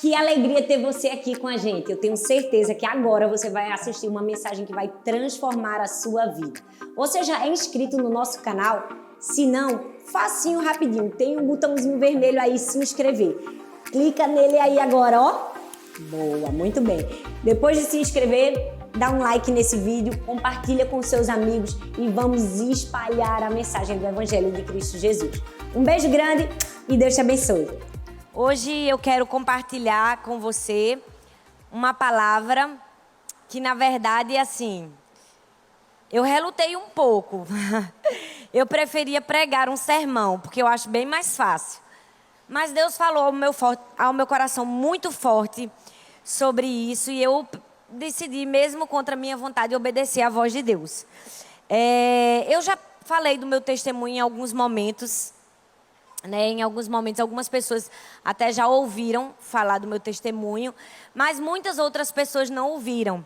Que alegria ter você aqui com a gente. Eu tenho certeza que agora você vai assistir uma mensagem que vai transformar a sua vida. Você já é inscrito no nosso canal? Se não, facinho, rapidinho. Tem um botãozinho vermelho aí, se inscrever. Clica nele aí agora, ó. Boa, muito bem. Depois de se inscrever, dá um like nesse vídeo, compartilha com seus amigos e vamos espalhar a mensagem do Evangelho de Cristo Jesus. Um beijo grande e Deus te abençoe. Hoje eu quero compartilhar com você uma palavra que, na verdade, assim, eu relutei um pouco. Eu preferia pregar um sermão, porque eu acho bem mais fácil. Mas Deus falou ao meu coração muito forte sobre isso e eu decidi, mesmo contra a minha vontade, obedecer à voz de Deus. Eu já falei do meu testemunho em alguns momentos. Em alguns momentos, algumas pessoas até já ouviram falar do meu testemunho, mas muitas outras pessoas não ouviram.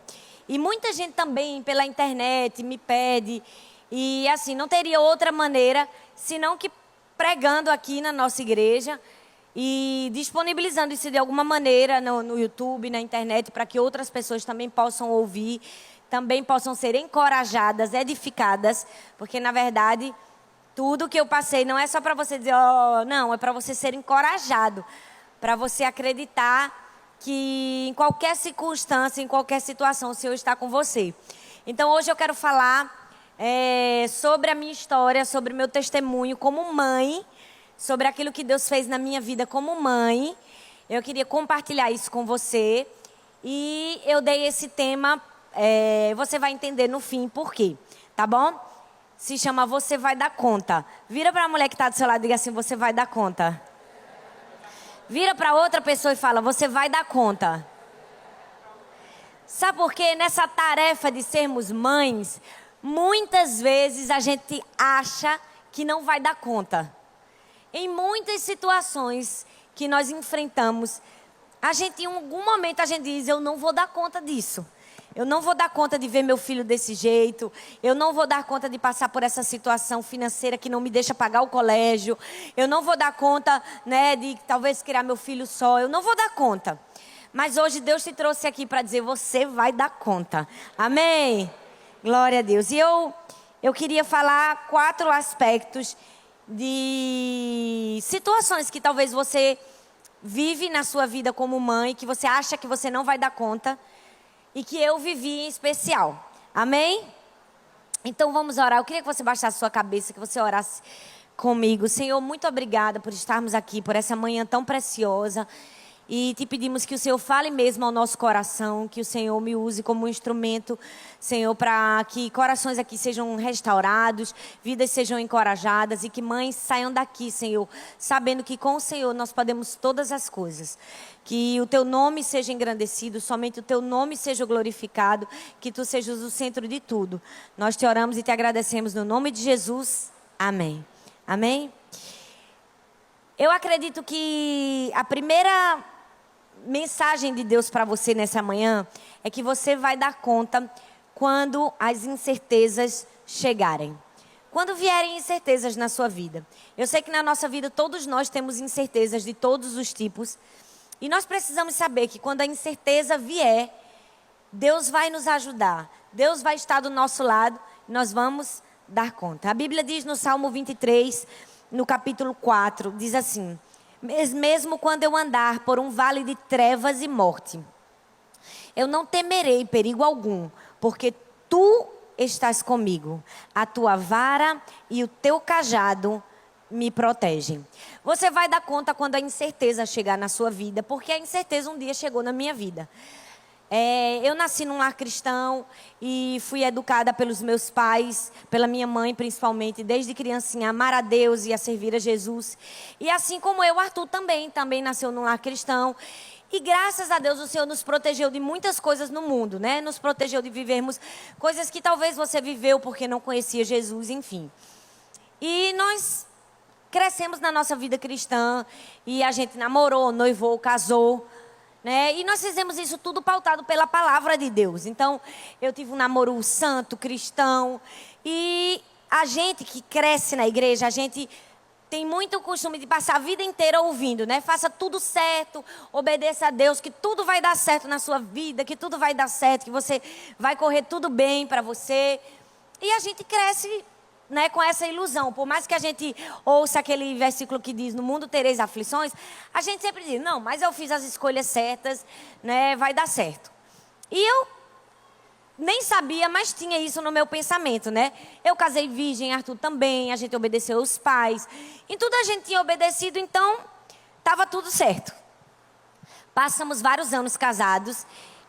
E muita gente também pela internet me pede, e assim, não teria outra maneira senão que pregando aqui na nossa igreja e disponibilizando isso de alguma maneira no YouTube, na internet, para que outras pessoas também possam ouvir, também possam ser encorajadas, edificadas, porque na verdade tudo que eu passei não é só para você dizer, não, é para você ser encorajado, para você acreditar que em qualquer circunstância, em qualquer situação, o Senhor está com você. Então hoje eu quero falar sobre a minha história, sobre o meu testemunho como mãe, sobre aquilo que Deus fez na minha vida como mãe. Eu queria compartilhar isso com você e eu dei esse tema, você vai entender no fim por quê, tá bom? Se chama Você Vai Dar Conta. Vira para a mulher que está do seu lado e diga assim, você vai dar conta. Vira para outra pessoa e fala, você vai dar conta. Sabe por quê? Nessa tarefa de sermos mães, muitas vezes a gente acha que não vai dar conta. Em muitas situações que nós enfrentamos, em algum momento a gente diz, eu não vou dar conta disso. Eu não vou dar conta de ver meu filho desse jeito. Eu não vou dar conta de passar por essa situação financeira que não me deixa pagar o colégio. Eu não vou dar conta, de talvez criar meu filho só. Eu não vou dar conta. Mas hoje Deus te trouxe aqui para dizer, você vai dar conta. Amém? Glória a Deus. E eu queria falar 4 aspectos de situações que talvez você vive na sua vida como mãe, que você acha que você não vai dar conta. E que eu vivi em especial. Amém? Então vamos orar. Eu queria que você baixasse sua cabeça, que você orasse comigo. Senhor, muito obrigada por estarmos aqui, por essa manhã tão preciosa. E te pedimos que o Senhor fale mesmo ao nosso coração, que o Senhor me use como um instrumento, Senhor, para que corações aqui sejam restaurados, vidas sejam encorajadas e que mães saiam daqui, Senhor, sabendo que com o Senhor nós podemos todas as coisas. Que o teu nome seja engrandecido, somente o teu nome seja glorificado, que tu sejas o centro de tudo. Nós te oramos e te agradecemos no nome de Jesus. Amém. Amém? Eu acredito que a primeira mensagem de Deus para você nessa manhã é que você vai dar conta quando as incertezas chegarem. Quando vierem incertezas na sua vida. Eu sei que na nossa vida todos nós temos incertezas de todos os tipos. E nós precisamos saber que quando a incerteza vier, Deus vai nos ajudar. Deus vai estar do nosso lado e nós vamos dar conta. A Bíblia diz no Salmo 23, no capítulo 4, diz assim: mesmo quando eu andar por um vale de trevas e morte, eu não temerei perigo algum, porque tu estás comigo. A tua vara e o teu cajado me protegem. Você vai dar conta quando a incerteza chegar na sua vida, porque a incerteza um dia chegou na minha vida. Eu nasci num lar cristão e fui educada pelos meus pais, pela minha mãe principalmente, desde criancinha, a amar a Deus e a servir a Jesus. E assim como eu, Arthur também nasceu num lar cristão. E graças a Deus o Senhor nos protegeu de muitas coisas no mundo, né? Nos protegeu de vivermos coisas que talvez você viveu porque não conhecia Jesus, enfim. E nós crescemos na nossa vida cristã e a gente namorou, noivou, casou. E nós fizemos isso tudo pautado pela palavra de Deus. Então, eu tive um namoro santo, cristão. E a gente que cresce na igreja, a gente tem muito costume de passar a vida inteira ouvindo, né? Faça tudo certo, obedeça a Deus, que tudo vai dar certo na sua vida, que tudo vai dar certo, que você vai correr tudo bem para você. E a gente cresce, né, com essa ilusão. Por mais que a gente ouça aquele versículo que diz, no mundo tereis aflições, a gente sempre diz, não, mas eu fiz as escolhas certas, né, vai dar certo. E eu nem sabia, mas tinha isso no meu pensamento, né? Eu casei virgem, Arthur também, a gente obedeceu os pais. Em tudo a gente tinha obedecido, então estava tudo certo. Passamos vários anos casados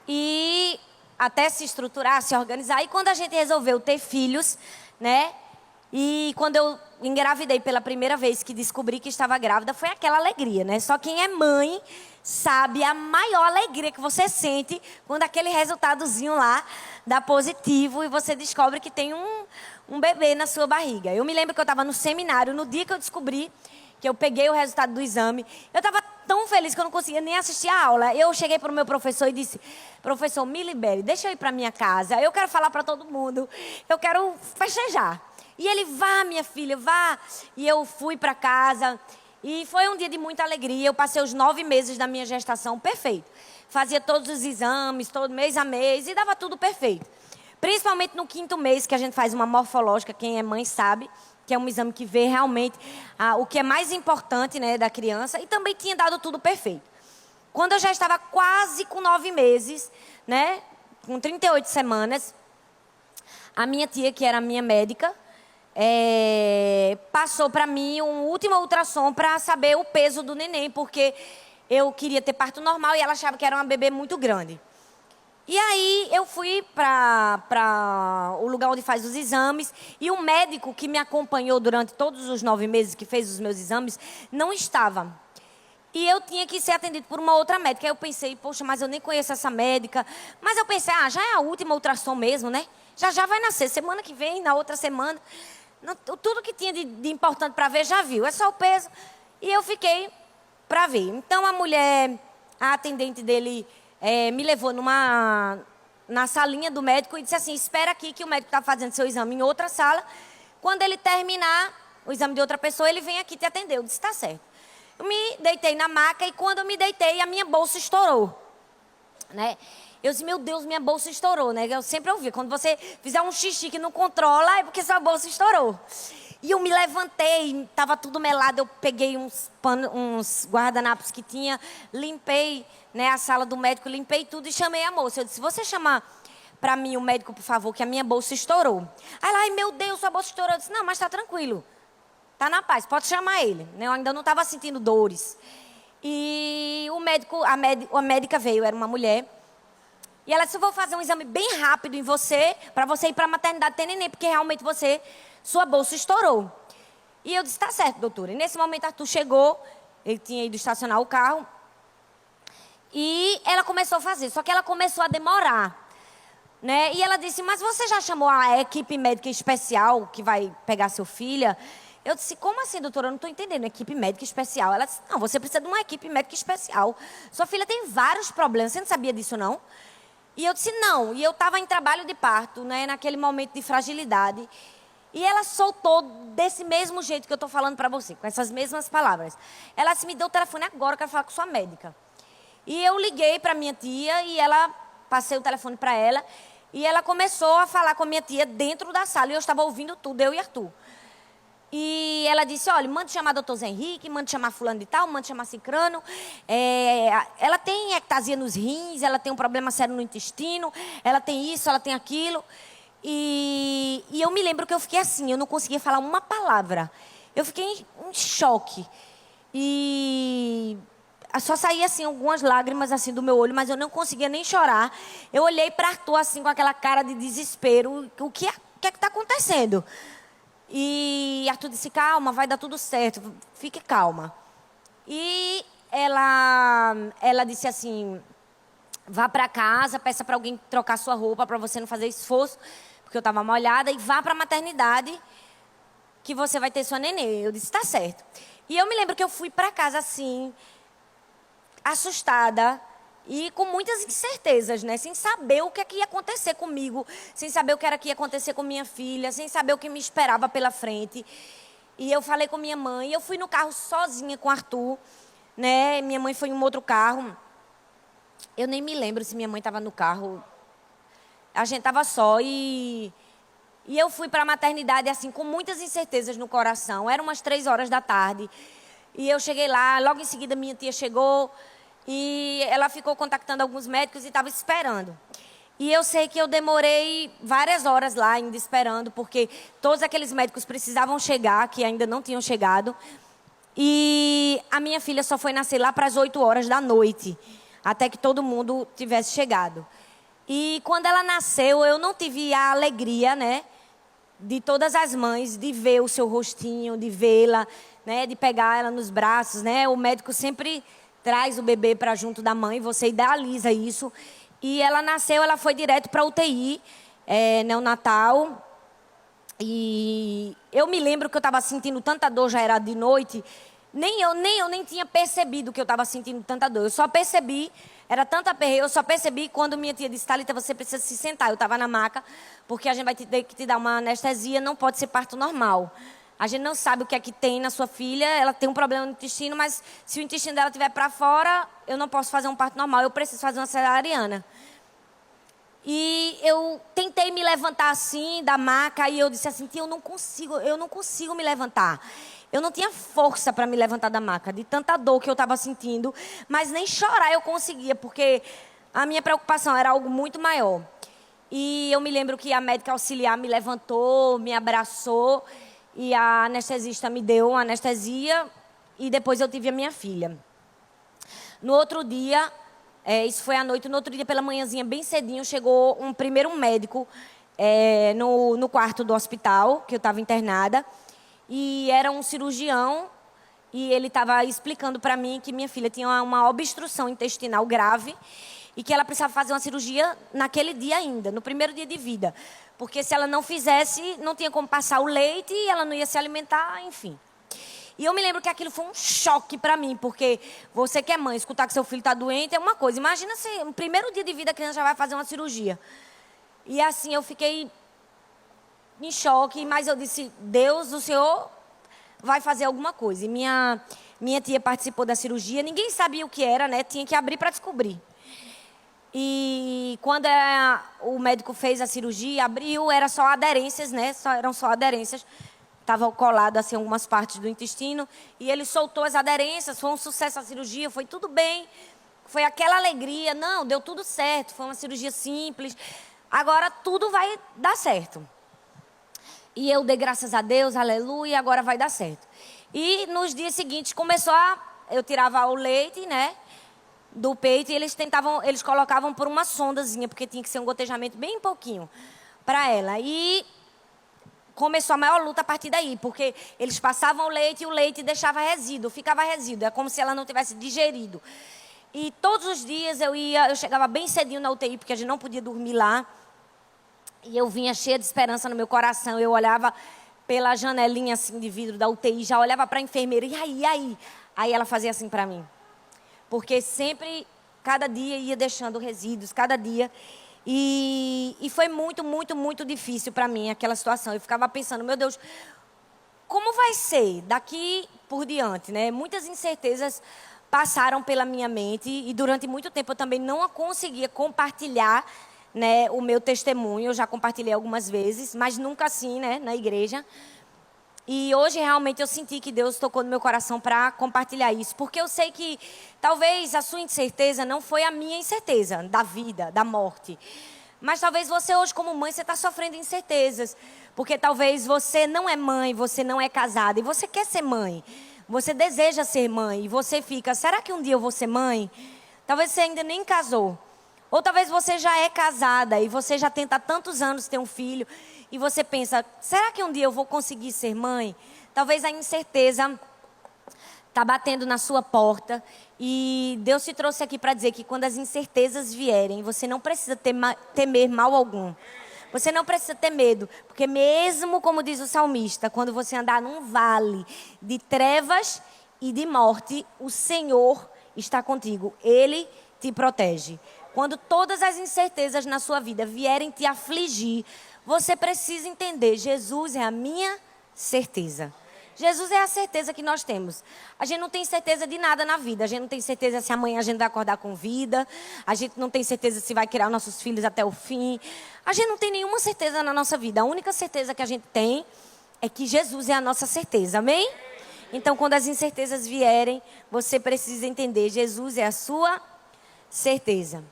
e até se estruturar, se organizar. E quando a gente resolveu ter filhos, né? E quando eu engravidei pela primeira vez, que descobri que estava grávida, foi aquela alegria, né? Só quem é mãe sabe a maior alegria que você sente quando aquele resultadozinho lá dá positivo e você descobre que tem um bebê na sua barriga. Eu me lembro que eu estava no seminário, no dia que eu descobri que eu peguei o resultado do exame, eu estava tão feliz que eu não conseguia nem assistir a aula. Eu cheguei para o meu professor e disse, professor, me libere, deixa eu ir para minha casa, eu quero falar para todo mundo, eu quero festejar. E ele, vá minha filha, vá. E eu fui para casa e foi um dia de muita alegria. Eu passei os 9 meses da minha gestação perfeito. Fazia todos os exames, todo mês a mês e dava tudo perfeito. Principalmente no 5º mês, que a gente faz uma morfológica, quem é mãe sabe, que é um exame que vê realmente o que é mais importante, né, da criança. E também tinha dado tudo perfeito. Quando eu já estava quase com 9 meses, né, com 38 semanas, a minha tia, que era a minha médica, passou para mim um último ultrassom para saber o peso do neném, porque eu queria ter parto normal e ela achava que era uma bebê muito grande. E aí eu fui para o lugar onde faz os exames e o médico que me acompanhou durante todos os 9 meses, que fez os meus exames, não estava. E eu tinha que ser atendido por uma outra médica. Aí eu pensei, poxa, mas eu nem conheço essa médica. Mas eu pensei, já é a última ultrassom mesmo, né? Já vai nascer, semana que vem, na outra semana. Tudo que tinha de importante para ver, já viu. É só o peso. E eu fiquei para ver. Então, a atendente dele, me levou na salinha do médico e disse assim, espera aqui que o médico está fazendo seu exame em outra sala. Quando ele terminar o exame de outra pessoa, ele vem aqui te atender. Eu disse, está certo. Eu me deitei na maca e quando eu me deitei, a minha bolsa estourou. Né? Eu disse, meu Deus, minha bolsa estourou, né? Eu sempre ouvi, quando você fizer um xixi que não controla, é porque sua bolsa estourou. E eu me levantei, estava tudo melado, eu peguei uns guardanapos que tinha, limpei, né, a sala do médico, limpei tudo e chamei a moça. Eu disse, você chamar para mim o médico, por favor, que a minha bolsa estourou. Aí ela, ai meu Deus, sua bolsa estourou. Eu disse, não, mas está tranquilo, está na paz, pode chamar ele. Eu ainda não estava sentindo dores. E o médico, a médica veio, era uma mulher. E ela disse, eu vou fazer um exame bem rápido em você, para você ir para a maternidade ter neném, porque realmente sua bolsa estourou. E eu disse, tá certo, doutora. E nesse momento, Arthur chegou, ele tinha ido estacionar o carro, e ela começou a fazer, só que ela começou a demorar. Né? E ela disse, mas você já chamou a equipe médica especial que vai pegar seu filho? Eu disse, como assim, doutora? Eu não estou entendendo, equipe médica especial. Ela disse, não, você precisa de uma equipe médica especial. Sua filha tem vários problemas, você não sabia disso, não? E eu disse, não. E eu estava em trabalho de parto, né, naquele momento de fragilidade. E ela soltou desse mesmo jeito que eu estou falando para você, com essas mesmas palavras. Ela disse, me deu o telefone agora, eu quero falar com sua médica. E eu liguei para minha tia e passei o telefone para ela. E ela começou a falar com a minha tia dentro da sala. E eu estava ouvindo tudo, eu e Arthur. E ela disse, olha, manda chamar doutor Zé Henrique, manda chamar fulano de tal, manda chamar cicrano. Ela tem ectasia nos rins, ela tem um problema sério no intestino, ela tem isso, ela tem aquilo. E eu me lembro que eu fiquei assim, eu não conseguia falar uma palavra. Eu fiquei em choque. E só saía assim algumas lágrimas assim do meu olho, mas eu não conseguia nem chorar. Eu olhei para Arthur assim com aquela cara de desespero. O que é que está acontecendo? E Arthur disse, calma, vai dar tudo certo, fique calma. E ela disse assim, vá para casa, peça para alguém trocar sua roupa para você não fazer esforço, porque eu estava molhada, e vá para a maternidade que você vai ter sua nenê. Eu disse, tá certo. E eu me lembro que eu fui para casa assim, assustada, e com muitas incertezas, né? Sem saber o que é que ia acontecer comigo, sem saber o que era que ia acontecer com minha filha, sem saber o que me esperava pela frente. E eu falei com minha mãe, eu fui no carro sozinha com o Arthur, né? Minha mãe foi em um outro carro. Eu nem me lembro se minha mãe estava no carro. A gente estava só e eu fui para a maternidade assim, com muitas incertezas no coração. Eram umas 3 horas da tarde. E eu cheguei lá, logo em seguida minha tia chegou e ela ficou contactando alguns médicos e estava esperando. E eu sei que eu demorei várias horas lá ainda esperando, porque todos aqueles médicos precisavam chegar, que ainda não tinham chegado. E a minha filha só foi nascer lá para as 8 horas da noite, até que todo mundo tivesse chegado. E quando ela nasceu, eu não tive a alegria, né, de todas as mães, de ver o seu rostinho, de vê-la, né, de pegar ela nos braços, né? O médico sempre traz o bebê para junto da mãe, você idealiza isso. E ela nasceu, ela foi direto para a UTI, neonatal. E eu me lembro que eu estava sentindo tanta dor, já era de noite. Nem eu tinha percebido que eu estava sentindo tanta dor. Eu só percebi, era tanta aperreio, eu só percebi quando minha tia disse, Thalita, você precisa se sentar. Eu estava na maca, porque a gente vai ter que te dar uma anestesia, não pode ser parto normal. A gente não sabe o que é que tem na sua filha, ela tem um problema no intestino, mas se o intestino dela estiver para fora, eu não posso fazer um parto normal, eu preciso fazer uma cesariana. E eu tentei me levantar assim, da maca, e eu disse assim, tia, eu não consigo me levantar. Eu não tinha força para me levantar da maca, de tanta dor que eu estava sentindo, mas nem chorar eu conseguia, porque a minha preocupação era algo muito maior. E eu me lembro que a médica auxiliar me levantou, me abraçou, e a anestesista me deu uma anestesia, e depois eu tive a minha filha. No outro dia, isso foi à noite, no outro dia pela manhãzinha, bem cedinho, chegou um primeiro médico no quarto do hospital, que eu estava internada, e era um cirurgião, e ele estava explicando para mim que minha filha tinha uma obstrução intestinal grave, e que ela precisava fazer uma cirurgia naquele dia ainda, no primeiro dia de vida. Porque se ela não fizesse, não tinha como passar o leite, e ela não ia se alimentar, enfim. E eu me lembro que aquilo foi um choque para mim, porque você que é mãe, escutar que seu filho está doente é uma coisa. Imagina se no primeiro dia de vida a criança já vai fazer uma cirurgia. E assim, eu fiquei em choque, mas eu disse, Deus, o Senhor vai fazer alguma coisa. E minha tia participou da cirurgia, ninguém sabia o que era, né? Tinha que abrir para descobrir. E quando o médico fez a cirurgia, abriu, era só aderências, né? Eram só aderências. Estava colado assim algumas partes do intestino. E ele soltou as aderências, foi um sucesso a cirurgia, foi tudo bem. Foi aquela alegria, não, deu tudo certo, foi uma cirurgia simples. Agora tudo vai dar certo. E eu dei graças a Deus, aleluia, agora vai dar certo. E nos dias seguintes eu tirava o leite, né? Do peito, e eles colocavam por uma sondazinha, porque tinha que ser um gotejamento bem pouquinho para ela. E começou a maior luta a partir daí, porque eles passavam o leite e o leite deixava resíduo, ficava resíduo, é como se ela não tivesse digerido. E todos os dias eu chegava bem cedinho na UTI, porque a gente não podia dormir lá, e eu vinha cheia de esperança no meu coração, eu olhava pela janelinha assim de vidro da UTI, já olhava para a enfermeira, e aí? Aí ela fazia assim para mim. Porque sempre, cada dia ia deixando resíduos, cada dia. E foi muito, muito, muito difícil para mim aquela situação. Eu ficava pensando, meu Deus, como vai ser daqui por diante, né? Muitas incertezas passaram pela minha mente e durante muito tempo eu também não conseguia compartilhar, né, o meu testemunho. Eu já compartilhei algumas vezes, mas nunca assim, né, na igreja. E hoje, realmente, eu senti que Deus tocou no meu coração para compartilhar isso. Porque eu sei que, talvez, a sua incerteza não foi a minha incerteza da vida, da morte. Mas talvez você hoje, como mãe, você está sofrendo incertezas. Porque talvez você não é mãe, você não é casada. E você quer ser mãe. Você deseja ser mãe. E você fica, será que um dia eu vou ser mãe? Talvez você ainda nem casou. Ou talvez você já é casada e você já tenta há tantos anos ter um filho. E você pensa, será que um dia eu vou conseguir ser mãe? Talvez a incerteza está batendo na sua porta. E Deus te trouxe aqui para dizer que quando as incertezas vierem, você não precisa temer mal algum. Você não precisa ter medo. Porque mesmo, como diz o salmista, quando você andar num vale de trevas e de morte, o Senhor está contigo. Ele te protege. Quando todas as incertezas na sua vida vierem te afligir, você precisa entender, Jesus é a minha certeza. Jesus é a certeza que nós temos. A gente não tem certeza de nada na vida. A gente não tem certeza se amanhã a gente vai acordar com vida. A gente não tem certeza se vai criar nossos filhos até o fim. A gente não tem nenhuma certeza na nossa vida. A única certeza que a gente tem é que Jesus é a nossa certeza. Amém? Então, quando as incertezas vierem, você precisa entender, Jesus é a sua certeza.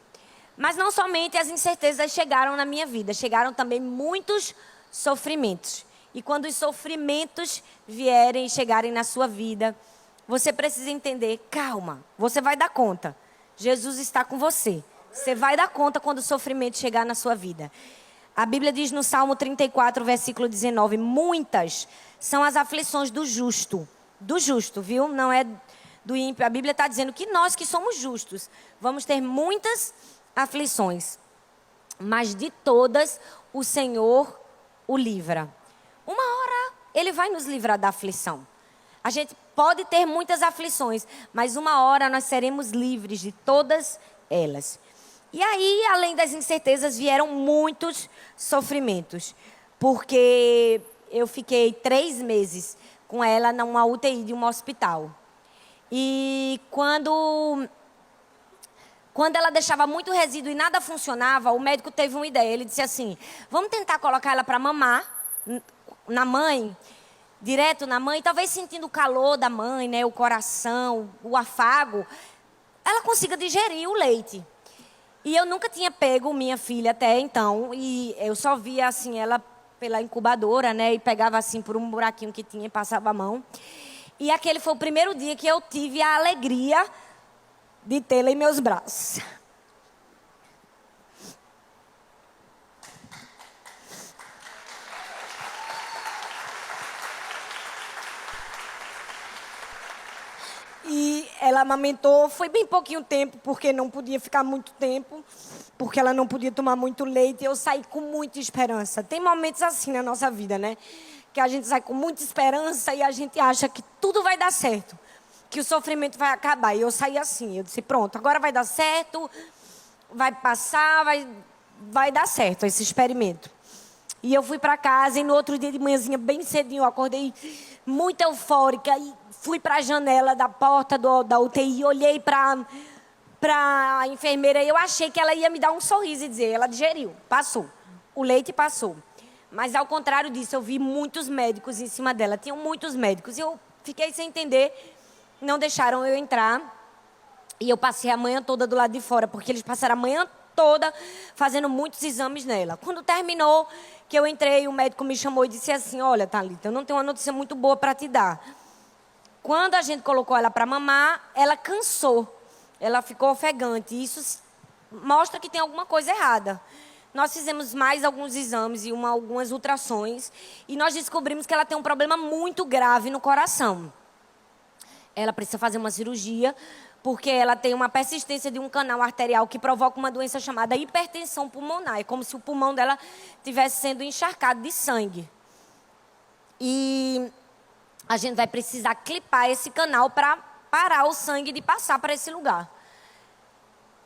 Mas não somente as incertezas chegaram na minha vida, chegaram também muitos sofrimentos. E quando os sofrimentos vierem e chegarem na sua vida, você precisa entender, calma, você vai dar conta. Jesus está com você. Você vai dar conta quando o sofrimento chegar na sua vida. A Bíblia diz no Salmo 34, versículo 19, muitas são as aflições do justo. Do justo, viu? Não é do ímpio. A Bíblia está dizendo que nós que somos justos, vamos ter muitas aflições. Mas de todas, o Senhor o livra. Uma hora, Ele vai nos livrar da aflição. A gente pode ter muitas aflições, mas uma hora nós seremos livres de todas elas. E aí, além das incertezas, vieram muitos sofrimentos. Porque eu fiquei 3 meses com ela numa UTI de um hospital. E quando ela deixava muito resíduo e nada funcionava, o médico teve uma ideia. Ele disse assim, vamos tentar colocar ela para mamar na mãe, direto na mãe, talvez sentindo o calor da mãe, né, o coração, o afago, ela consiga digerir o leite. E eu nunca tinha pego minha filha até então, e eu só via assim ela pela incubadora, né, e pegava assim por um buraquinho que tinha e passava a mão. E aquele foi o primeiro dia que eu tive a alegria de tê-la em meus braços. E ela amamentou, foi bem pouquinho tempo, porque não podia ficar muito tempo, porque ela não podia tomar muito leite. Eu saí com muita esperança. Tem momentos assim na nossa vida, né? Que a gente sai com muita esperança e a gente acha que tudo vai dar certo, que o sofrimento vai acabar. E eu saí assim, eu disse, pronto, agora vai dar certo, vai passar, vai dar certo esse experimento. E eu fui para casa e no outro dia de manhãzinha, bem cedinho, eu acordei muito eufórica e fui para a janela da porta da UTI, olhei para a enfermeira e eu achei que ela ia me dar um sorriso e dizer, ela digeriu, passou, o leite passou. Mas ao contrário disso, eu vi muitos médicos em cima dela, tinham muitos médicos. E eu fiquei sem entender, não deixaram eu entrar. E eu passei a manhã toda do lado de fora, porque eles passaram a manhã toda fazendo muitos exames nela. Quando terminou, que eu entrei, o médico me chamou e disse assim, olha, Thalita, eu não tenho uma notícia muito boa para te dar. Quando a gente colocou ela para mamar, ela cansou. Ela ficou ofegante. Isso mostra que tem alguma coisa errada. Nós fizemos mais alguns exames e algumas ultrações. E nós descobrimos que ela tem um problema muito grave no coração. Ela precisa fazer uma cirurgia, porque ela tem uma persistência de um canal arterial que provoca uma doença chamada hipertensão pulmonar. É como se o pulmão dela estivesse sendo encharcado de sangue. E a gente vai precisar clipar esse canal para parar o sangue de passar para esse lugar.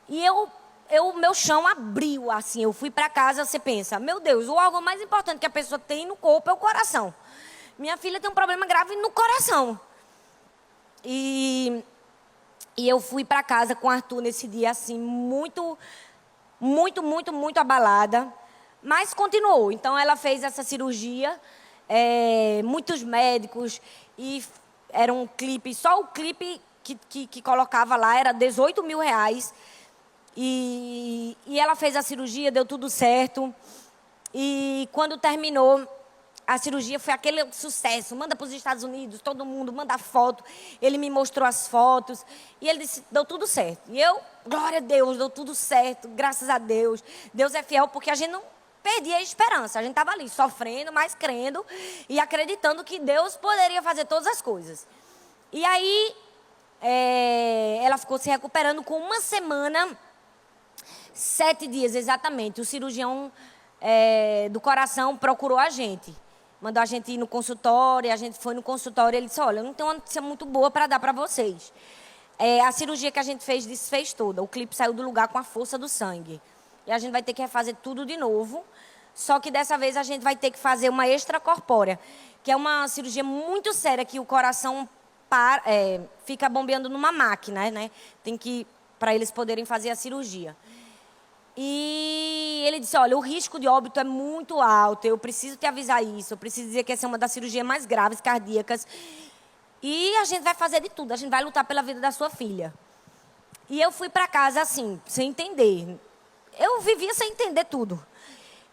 E meu chão abriu, assim, eu fui para casa, você pensa, meu Deus, o órgão mais importante que a pessoa tem no corpo é o coração. Minha filha tem um problema grave no coração. E eu fui para casa com o Arthur nesse dia, assim, muito abalada. Mas continuou. Então, ela fez essa cirurgia, muitos médicos, e era um clipe, só o clipe que colocava lá era R$18 mil. E ela fez a cirurgia, deu tudo certo. E quando terminou a cirurgia, foi aquele sucesso. Manda para os Estados Unidos, todo mundo manda foto. Ele me mostrou as fotos. E ele disse, deu tudo certo. E eu, glória a Deus, deu tudo certo. Graças a Deus. Deus é fiel, porque a gente não perdia a esperança. A gente estava ali sofrendo, mas crendo. E acreditando que Deus poderia fazer todas as coisas. E aí, ela ficou se recuperando com 1 semana... 7 dias, exatamente. O cirurgião do coração procurou a gente. Mandou a gente ir no consultório, a gente foi no consultório. Ele disse, olha, eu não tenho uma notícia muito boa para dar para vocês. A cirurgia que a gente fez, desfez toda. O clipe saiu do lugar com a força do sangue. E a gente vai ter que refazer tudo de novo. só que dessa vez a gente vai ter que fazer uma extracorpórea, que é uma cirurgia muito séria, que o coração fica bombeando numa máquina, né? Tem que, para eles poderem fazer a cirurgia. E ele disse, olha, o risco de óbito é muito alto, eu preciso te avisar isso, eu preciso dizer que essa é uma das cirurgias mais graves, cardíacas, e a gente vai fazer de tudo, a gente vai lutar pela vida da sua filha. E eu fui para casa assim, sem entender. Eu vivia sem entender tudo.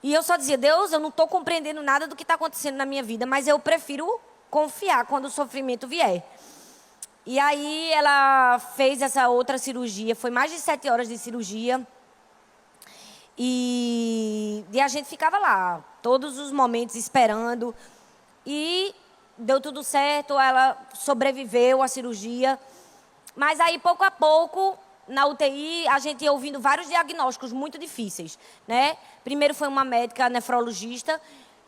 E eu só dizia, Deus, eu não estou compreendendo nada do que está acontecendo na minha vida, mas eu prefiro confiar quando o sofrimento vier. E aí ela fez essa outra cirurgia, foi mais de 7 horas de cirurgia. E a gente ficava lá, todos os momentos esperando. E deu tudo certo, ela sobreviveu à cirurgia. Mas aí, pouco a pouco, na UTI, a gente ia ouvindo vários diagnósticos muito difíceis, né? Primeiro foi uma médica nefrologista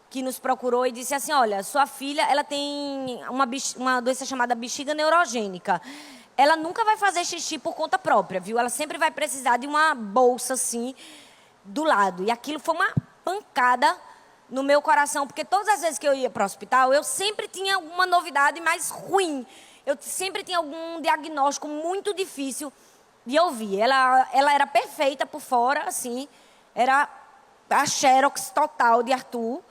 que nos procurou e disse assim, olha, sua filha ela tem uma doença chamada bexiga neurogênica. Ela nunca vai fazer xixi por conta própria, viu? Ela sempre vai precisar de uma bolsa, assim, do lado. E aquilo foi uma pancada no meu coração, porque todas as vezes que eu ia para o hospital, eu sempre tinha alguma novidade mais ruim. Eu sempre tinha algum diagnóstico muito difícil de ouvir. Ela era perfeita por fora, assim, era a xerox total de Arthur,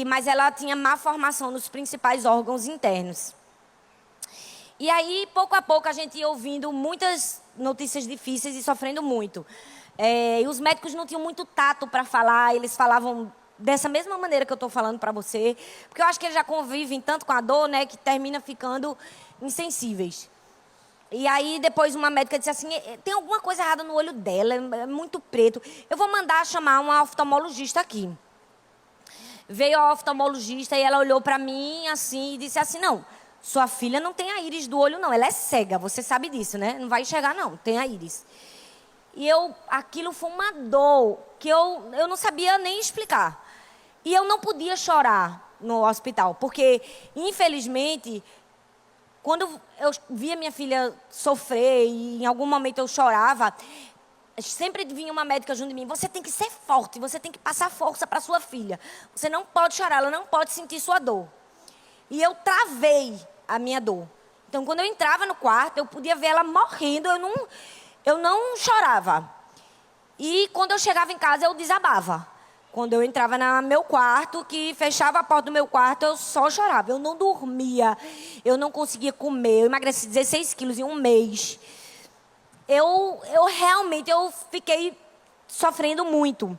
mas ela tinha má formação nos principais órgãos internos. E aí, pouco a pouco, a gente ia ouvindo muitas notícias difíceis e sofrendo muito. E os médicos não tinham muito tato para falar, eles falavam dessa mesma maneira que eu estou falando para você, porque eu acho que eles já convivem tanto com a dor, né, que termina ficando insensíveis. E aí, depois, uma médica disse assim, tem alguma coisa errada no olho dela, é muito preto. Eu vou mandar chamar uma oftalmologista aqui. Veio a oftalmologista e ela olhou para mim assim e disse assim, não, sua filha não tem a íris do olho, não, ela é cega, você sabe disso, né? Não vai enxergar, não, tem a íris. E aquilo foi uma dor que eu não sabia nem explicar. E eu não podia chorar no hospital, porque, infelizmente, quando eu via minha filha sofrer e em algum momento eu chorava, sempre vinha uma médica junto de mim, você tem que ser forte, você tem que passar força para sua filha. Você não pode chorar, ela não pode sentir sua dor. E eu travei a minha dor. Então, quando eu entrava no quarto, eu podia ver ela morrendo, eu não chorava. E quando eu chegava em casa, eu desabava. Quando eu entrava no meu quarto, que fechava a porta do meu quarto, eu só chorava. Eu não dormia, eu não conseguia comer. Eu emagreci 16 quilos em um mês. Eu realmente fiquei sofrendo muito.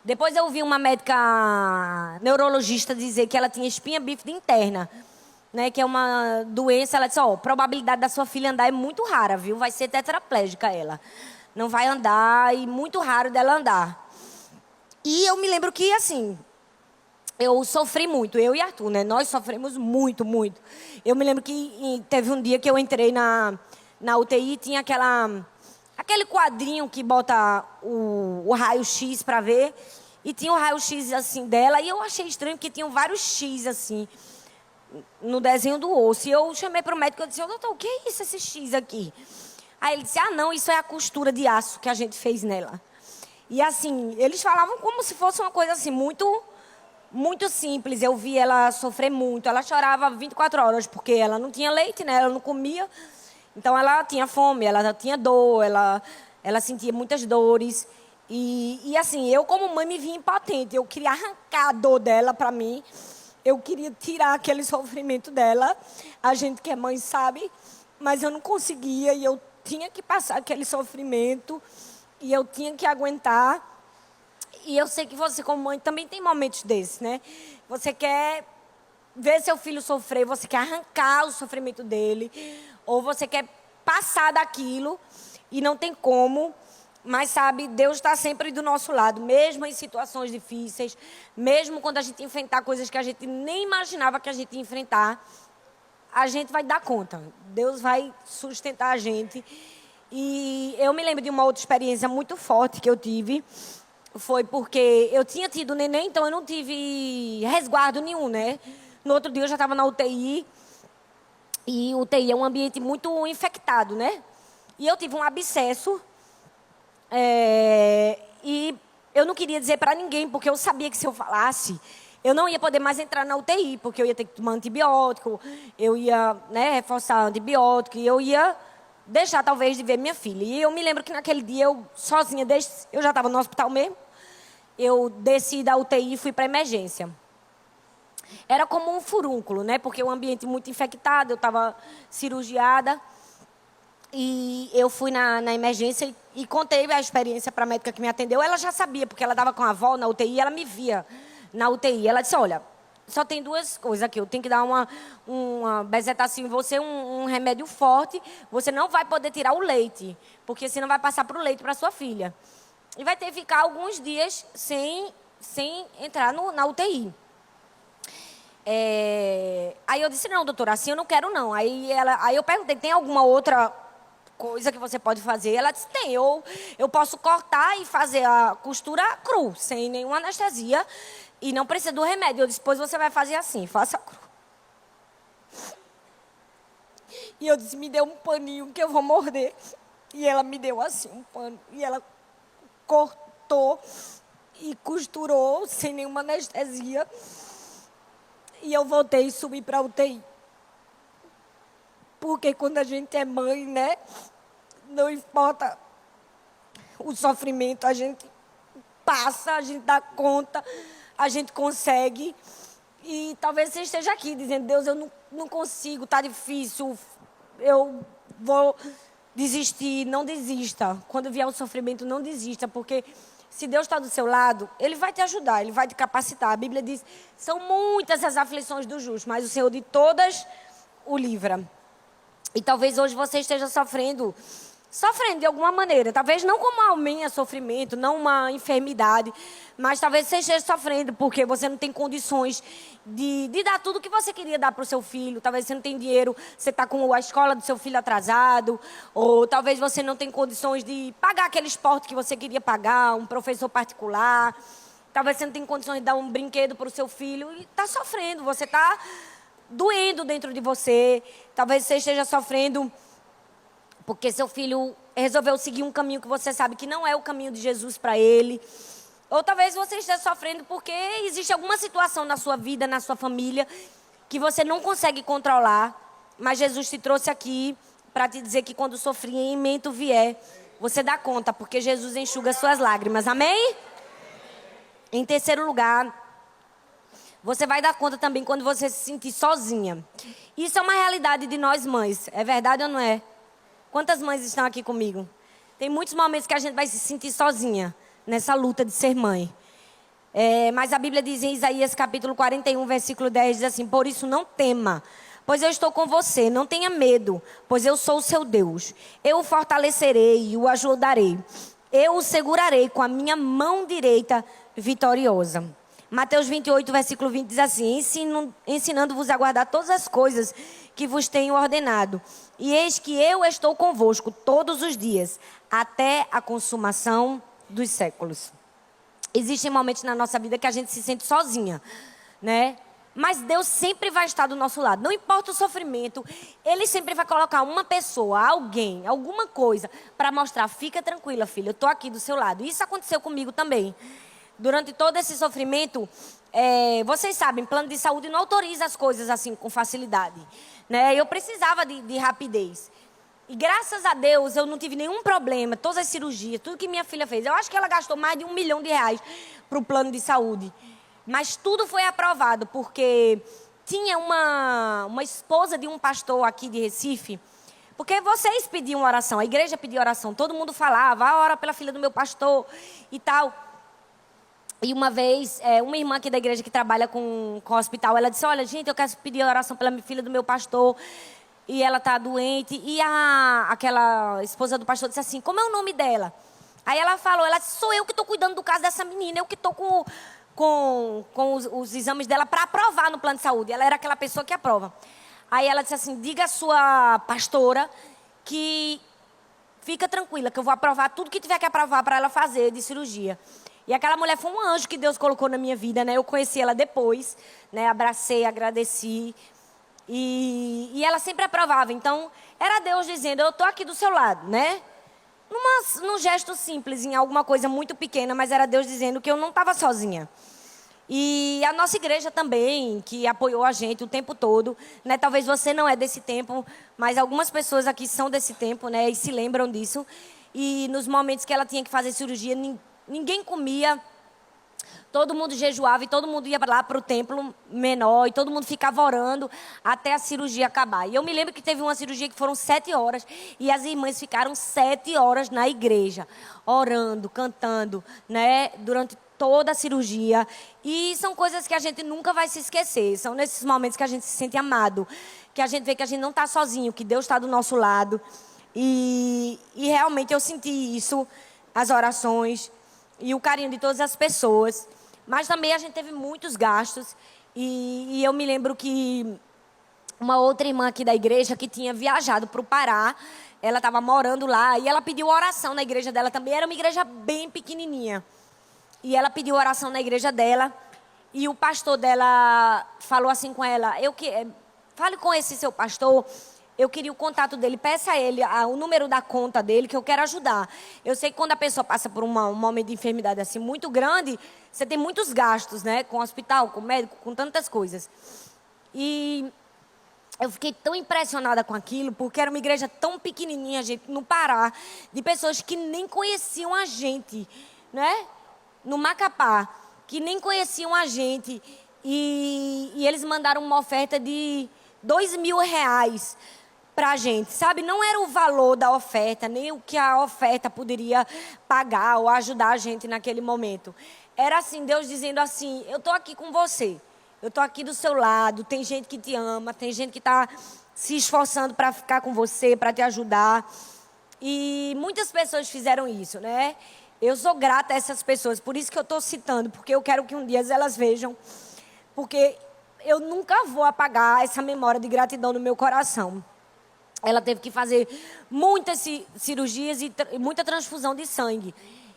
Depois eu vi uma médica neurologista dizer que ela tinha espinha bífida interna, né, que é uma doença. Ela disse, a probabilidade da sua filha andar é muito rara, viu? Vai ser tetraplégica ela. Não vai andar e muito raro dela andar. E eu me lembro que, assim, eu sofri muito, eu e Arthur, né? Nós sofremos muito, muito. Eu me lembro que teve um dia que eu entrei na UTI, tinha aquele quadrinho que bota o raio-x para ver, e tinha o raio-x, assim, dela, e eu achei estranho porque tinham vários X, assim, no desenho do osso. E eu chamei para o médico e disse, doutor, o que é isso, esse X aqui? Aí ele disse, não, isso é a costura de aço que a gente fez nela. E assim, eles falavam como se fosse uma coisa assim, muito, muito simples. Eu vi ela sofrer muito, ela chorava 24 horas, porque ela não tinha leite, né? Ela não comia. Então ela tinha fome, ela tinha dor, ela sentia muitas dores. E assim, eu como mãe me vi impotente. Eu queria arrancar a dor dela para mim. Eu queria tirar aquele sofrimento dela. A gente que é mãe sabe, mas eu não conseguia e eu tinha que passar aquele sofrimento e eu tinha que aguentar. E eu sei que você, como mãe, também tem momentos desses, né? Você quer ver seu filho sofrer, você quer arrancar o sofrimento dele, ou você quer passar daquilo e não tem como. Mas, sabe, Deus está sempre do nosso lado, mesmo em situações difíceis, mesmo quando a gente enfrentar coisas que a gente nem imaginava que a gente ia enfrentar, a gente vai dar conta. Deus vai sustentar a gente. E eu me lembro de uma outra experiência muito forte que eu tive. Foi porque eu tinha tido neném, então eu não tive resguardo nenhum, né? No outro dia eu já estava na UTI. E UTI é um ambiente muito infectado, né? E eu tive um abscesso. E eu não queria dizer para ninguém, porque eu sabia que se eu falasse, eu não ia poder mais entrar na UTI, porque eu ia ter que tomar antibiótico, eu ia, né, reforçar antibiótico, e eu ia deixar talvez de ver minha filha. E eu me lembro que naquele dia eu sozinha, eu já estava no hospital mesmo, eu desci da UTI e fui para emergência. Era como um furúnculo, né? Porque o ambiente muito infectado, eu estava cirurgiada. E eu fui na emergência e contei a experiência para a médica que me atendeu. Ela já sabia, porque ela estava com a avó na UTI e ela me via na UTI. Ela disse, olha, só tem duas coisas aqui. Eu tenho que dar uma bezetacil em você, um remédio forte. Você não vai poder tirar o leite, porque senão vai passar para o leite para sua filha. E vai ter que ficar alguns dias sem entrar na UTI. Aí eu disse, não, doutora, assim eu não quero não. Aí eu perguntei, tem alguma outra coisa que você pode fazer? Ela disse, tem, eu posso cortar e fazer a costura cru, sem nenhuma anestesia, e não precisa do remédio. Eu disse, depois você vai fazer assim, faça cru. E eu disse, me dê um paninho que eu vou morder. E ela me deu assim um pano, e ela cortou e costurou sem nenhuma anestesia. E eu voltei e subi para a UTI. Porque quando a gente é mãe, né? Não importa o sofrimento, a gente passa, a gente dá conta, a gente consegue. E talvez você esteja aqui dizendo, Deus, eu não consigo, está difícil, eu vou desistir. Não desista. Quando vier o sofrimento, não desista, porque se Deus está do seu lado, Ele vai te ajudar, Ele vai te capacitar. A Bíblia diz, são muitas as aflições do justo, mas o Senhor de todas o livra. E talvez hoje você esteja sofrendo de alguma maneira. Talvez não como um sofrimento, não uma enfermidade, mas talvez você esteja sofrendo porque você não tem condições de dar tudo o que você queria dar para o seu filho. Talvez você não tem dinheiro, você está com a escola do seu filho atrasado, ou talvez você não tem condições de pagar aquele esporte que você queria pagar, um professor particular. Talvez você não tenha condições de dar um brinquedo para o seu filho e está sofrendo, você está doendo dentro de você. Talvez você esteja sofrendo porque seu filho resolveu seguir um caminho que você sabe que não é o caminho de Jesus para ele. Ou talvez você esteja sofrendo porque existe alguma situação na sua vida, na sua família, que você não consegue controlar. Mas Jesus te trouxe aqui para te dizer que quando o sofrimento vier, você dá conta, porque Jesus enxuga suas lágrimas. Amém? Em terceiro lugar, você vai dar conta também quando você se sentir sozinha. Isso é uma realidade de nós mães. É verdade ou não é? Quantas mães estão aqui comigo? Tem muitos momentos que a gente vai se sentir sozinha nessa luta de ser mãe. Mas a Bíblia diz em Isaías capítulo 41, versículo 10, diz assim, por isso não tema, pois eu estou com você, não tenha medo, pois eu sou o seu Deus. Eu o fortalecerei e o ajudarei. Eu o segurarei com a minha mão direita vitoriosa. Mateus 28, versículo 20 diz assim, ensinando-vos a guardar todas as coisas que vos tenho ordenado. E eis que eu estou convosco todos os dias, até a consumação dos séculos. Existem momentos na nossa vida que a gente se sente sozinha, né? Mas Deus sempre vai estar do nosso lado. Não importa o sofrimento, Ele sempre vai colocar uma pessoa, alguém, alguma coisa, para mostrar, fica tranquila, filha, eu estou aqui do seu lado. Isso aconteceu comigo também. Durante todo esse sofrimento, vocês sabem, plano de saúde não autoriza as coisas assim com facilidade, né? Eu precisava de rapidez. E graças a Deus eu não tive nenhum problema, todas as cirurgias, tudo que minha filha fez. Eu acho que ela gastou mais de R$1 milhão para o plano de saúde. Mas tudo foi aprovado, porque tinha uma esposa de um pastor aqui de Recife. Porque vocês pediam oração, a igreja pedia oração, todo mundo falava, ora pela filha do meu pastor e tal. E uma vez, uma irmã aqui da igreja que trabalha com o hospital, ela disse, olha, gente, eu quero pedir oração pela filha do meu pastor, e ela está doente. E aquela esposa do pastor disse assim, como é o nome dela? Aí ela falou, ela disse, sou eu que estou cuidando do caso dessa menina, eu que estou com os exames dela para aprovar no plano de saúde. Ela era aquela pessoa que aprova. Aí ela disse assim, diga à sua pastora que fica tranquila, que eu vou aprovar tudo que tiver que aprovar para ela fazer de cirurgia. E aquela mulher foi um anjo que Deus colocou na minha vida, né? Eu conheci ela depois, né? Abracei, agradeci. E ela sempre aprovava. Então, era Deus dizendo, eu estou aqui do seu lado, né? num gesto simples, em alguma coisa muito pequena, mas era Deus dizendo que eu não estava sozinha. E a nossa igreja também, que apoiou a gente o tempo todo, né? Talvez você não é desse tempo, mas algumas pessoas aqui são desse tempo, né? E se lembram disso. E nos momentos que ela tinha que fazer cirurgia, ninguém comia, todo mundo jejuava e todo mundo ia lá para o templo menor e todo mundo ficava orando até a cirurgia acabar. E eu me lembro que teve uma cirurgia que foram 7 horas e as irmãs ficaram 7 horas na igreja, orando, cantando, né? Durante toda a cirurgia. E são coisas que a gente nunca vai se esquecer. São nesses momentos que a gente se sente amado, que a gente vê que a gente não está sozinho, que Deus está do nosso lado. E realmente eu senti isso, as orações e o carinho de todas as pessoas. Mas também a gente teve muitos gastos. E eu me lembro que uma outra irmã aqui da igreja que tinha viajado para o Pará, ela estava morando lá e ela pediu oração na igreja dela também. Era uma igreja bem pequenininha. E ela pediu oração na igreja dela. E o pastor dela falou assim com ela: fale com esse seu pastor. Eu queria o contato dele. Peça a ele o número da conta dele, que eu quero ajudar. Eu sei que quando a pessoa passa por um momento de enfermidade assim muito grande, você tem muitos gastos, né? Com o hospital, com o médico, com tantas coisas. E eu fiquei tão impressionada com aquilo, porque era uma igreja tão pequenininha, gente, no Pará, de pessoas que nem conheciam a gente, né? No Macapá, que nem conheciam a gente. E eles mandaram uma oferta de R$ 2.000 para a gente, sabe? Não era o valor da oferta, nem o que a oferta poderia pagar ou ajudar a gente naquele momento. Era assim, Deus dizendo assim: eu estou aqui com você, eu estou aqui do seu lado, tem gente que te ama, tem gente que está se esforçando para ficar com você, para te ajudar. E muitas pessoas fizeram isso, né? Eu sou grata a essas pessoas, por isso que eu estou citando, porque eu quero que um dia elas vejam, porque eu nunca vou apagar essa memória de gratidão no meu coração. Ela teve que fazer muitas cirurgias e muita transfusão de sangue.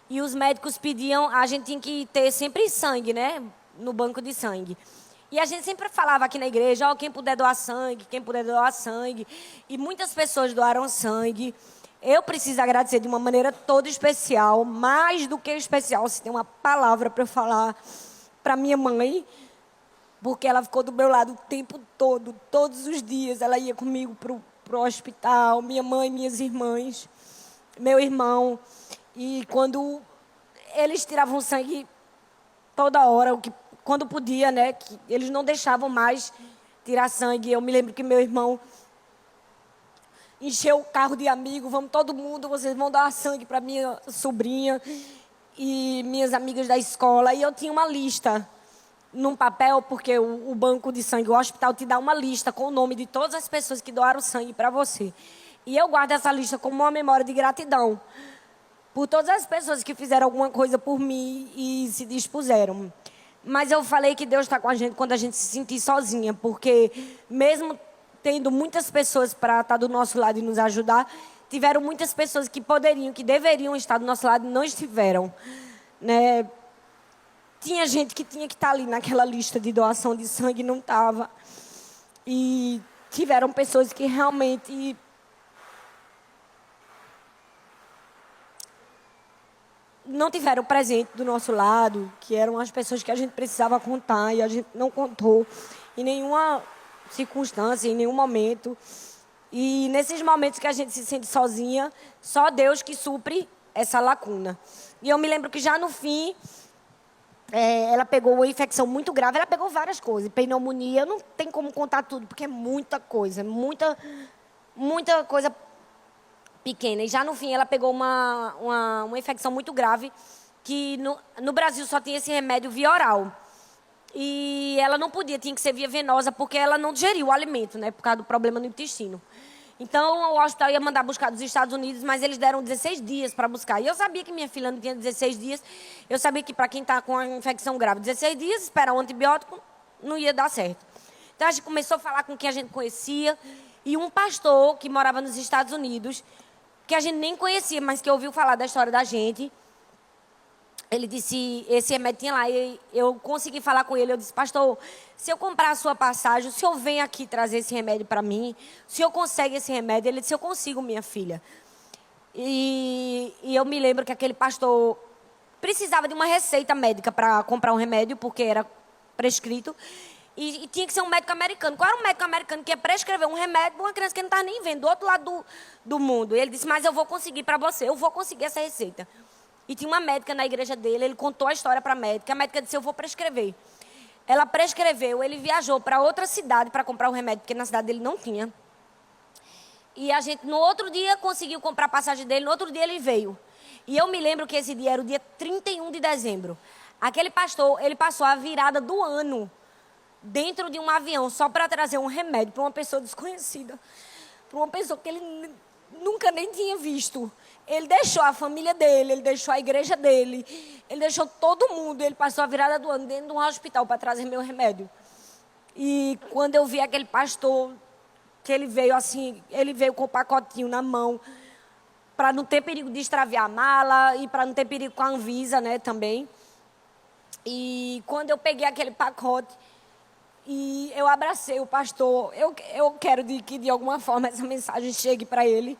E os médicos pediam, a gente tinha que ter sempre sangue, né? No banco de sangue. E a gente sempre falava aqui na igreja: quem puder doar sangue, quem puder doar sangue. E muitas pessoas doaram sangue. Eu preciso agradecer de uma maneira toda especial, mais do que especial, se tem uma palavra para eu falar, para minha mãe, porque ela ficou do meu lado o tempo todo, todos os dias. Ela ia comigo pro hospital, minha mãe, minhas irmãs, meu irmão. E quando eles tiravam sangue toda hora, quando podia, né, que eles não deixavam mais tirar sangue. Eu me lembro que meu irmão encheu o carro de amigo: vamos todo mundo, vocês vão dar sangue para minha sobrinha e minhas amigas da escola. E eu tinha uma lista num papel, porque o banco de sangue, o hospital te dá uma lista com o nome de todas as pessoas que doaram sangue para você. E eu guardo essa lista como uma memória de gratidão por todas as pessoas que fizeram alguma coisa por mim e se dispuseram. Mas eu falei que Deus está com a gente quando a gente se sentir sozinha, porque mesmo tendo muitas pessoas para estar do nosso lado e nos ajudar, tiveram muitas pessoas que poderiam, que deveriam estar do nosso lado e não estiveram, né? Tinha gente que tinha que estar ali naquela lista de doação de sangue e não estava. E tiveram pessoas que realmente não tiveram presente do nosso lado, que eram as pessoas que a gente precisava contar e a gente não contou em nenhuma circunstância, em nenhum momento. E nesses momentos que a gente se sente sozinha, só Deus que supre essa lacuna. E eu me lembro que já no fim, ela pegou uma infecção muito grave. Ela pegou várias coisas, pneumonia, não tem como contar tudo, porque é muita coisa, muita coisa pequena. E já no fim ela pegou uma infecção muito grave, que no Brasil só tinha esse remédio via oral. E ela não podia, tinha que ser via venosa, porque ela não digeriu o alimento, né, por causa do problema no intestino. Então, o hospital ia mandar buscar dos Estados Unidos, mas eles deram 16 dias para buscar. E eu sabia que minha filha não tinha 16 dias. Eu sabia que para quem está com a infecção grave, 16 dias, esperar um antibiótico, não ia dar certo. Então, a gente começou a falar com quem a gente conhecia. E um pastor que morava nos Estados Unidos, que a gente nem conhecia, mas que ouviu falar da história da gente, ele disse, esse remédio tinha lá, e eu consegui falar com ele. Eu disse: pastor, se eu comprar a sua passagem, o senhor vem aqui trazer esse remédio para mim? O senhor consegue esse remédio? Ele disse: eu consigo, minha filha. E eu me lembro que aquele pastor precisava de uma receita médica para comprar um remédio, porque era prescrito. E tinha que ser um médico americano. Qual era um médico americano que ia prescrever um remédio para uma criança que não estava nem vendo, do outro lado do mundo? E ele disse, mas eu vou conseguir para você, eu vou conseguir essa receita. E tinha uma médica na igreja dele, ele contou a história para a médica disse, eu vou prescrever. Ela prescreveu, ele viajou para outra cidade para comprar o remédio, porque na cidade dele não tinha. E a gente, no outro dia, conseguiu comprar a passagem dele, no outro dia ele veio. E eu me lembro que esse dia era o dia 31 de dezembro. Aquele pastor, ele passou a virada do ano dentro de um avião só para trazer um remédio para uma pessoa desconhecida. Para uma pessoa que ele nunca nem tinha visto. Ele deixou a família dele, ele deixou a igreja dele, ele deixou todo mundo. Ele passou a virada do ano dentro de um hospital para trazer meu remédio. E quando eu vi aquele pastor, que ele veio assim, ele veio com o pacotinho na mão, para não ter perigo de extraviar a mala e para não ter perigo com a Anvisa, né, também. E quando eu peguei aquele pacote e eu abracei o pastor, eu quero que de alguma forma essa mensagem chegue para ele.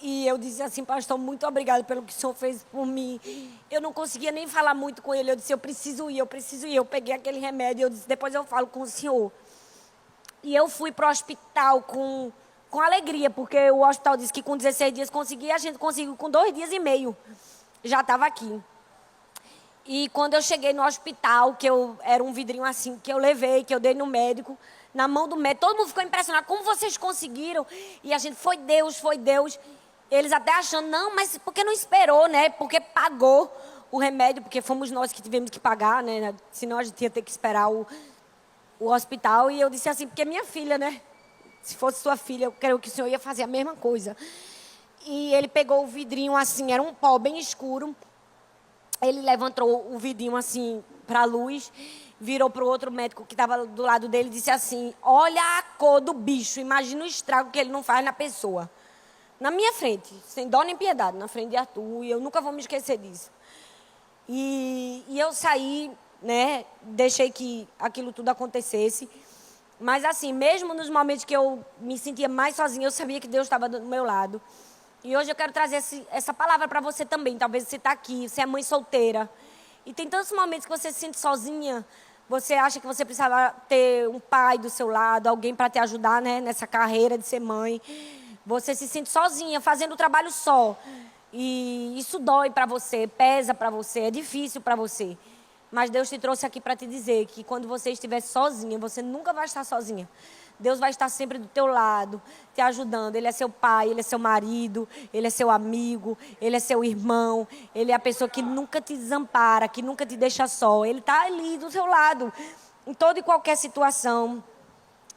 E eu disse assim, pastor, muito obrigado pelo que o senhor fez por mim. Eu não conseguia nem falar muito com ele. Eu disse, eu preciso ir, eu preciso ir. Eu peguei aquele remédio, eu disse, depois eu falo com o senhor. E eu fui para o hospital com alegria, porque o hospital disse que com 16 dias conseguia, a gente conseguiu com 2 dias e meio. Já estava aqui. E quando eu cheguei no hospital, era um vidrinho assim, que eu levei, que eu dei no médico, na mão do médico, todo mundo ficou impressionado, como vocês conseguiram? E a gente, foi Deus, foi Deus. Eles até achando, não, mas por que não esperou, né? Porque pagou o remédio, porque fomos nós que tivemos que pagar, né? Senão a gente ia ter que esperar o hospital. E eu disse assim, porque minha filha, né? Se fosse sua filha, eu creio que o senhor ia fazer a mesma coisa. E ele pegou o vidrinho assim, era um pó bem escuro. Ele levantou o vidrinho assim para a luz, virou para o outro médico que estava do lado dele e disse assim, olha a cor do bicho, imagina o estrago que ele não faz na pessoa. Na minha frente, sem dó nem piedade, na frente de Arthur, e eu nunca vou me esquecer disso. E eu saí, né, deixei que aquilo tudo acontecesse, mas assim, mesmo nos momentos que eu me sentia mais sozinha, eu sabia que Deus estava do meu lado. E hoje eu quero trazer essa palavra para você também. Talvez você está aqui, você é mãe solteira. E tem tantos momentos que você se sente sozinha. Você acha que você precisava ter um pai do seu lado, alguém para te ajudar, né, nessa carreira de ser mãe. Você se sente sozinha, fazendo o trabalho só. E isso dói para você, pesa para você, é difícil para você. Mas Deus te trouxe aqui para te dizer que quando você estiver sozinha, você nunca vai estar sozinha. Deus vai estar sempre do teu lado, te ajudando. Ele é seu pai, ele é seu marido, ele é seu amigo, ele é seu irmão. Ele é a pessoa que nunca te desampara, que nunca te deixa só. Ele está ali do seu lado, em toda e qualquer situação.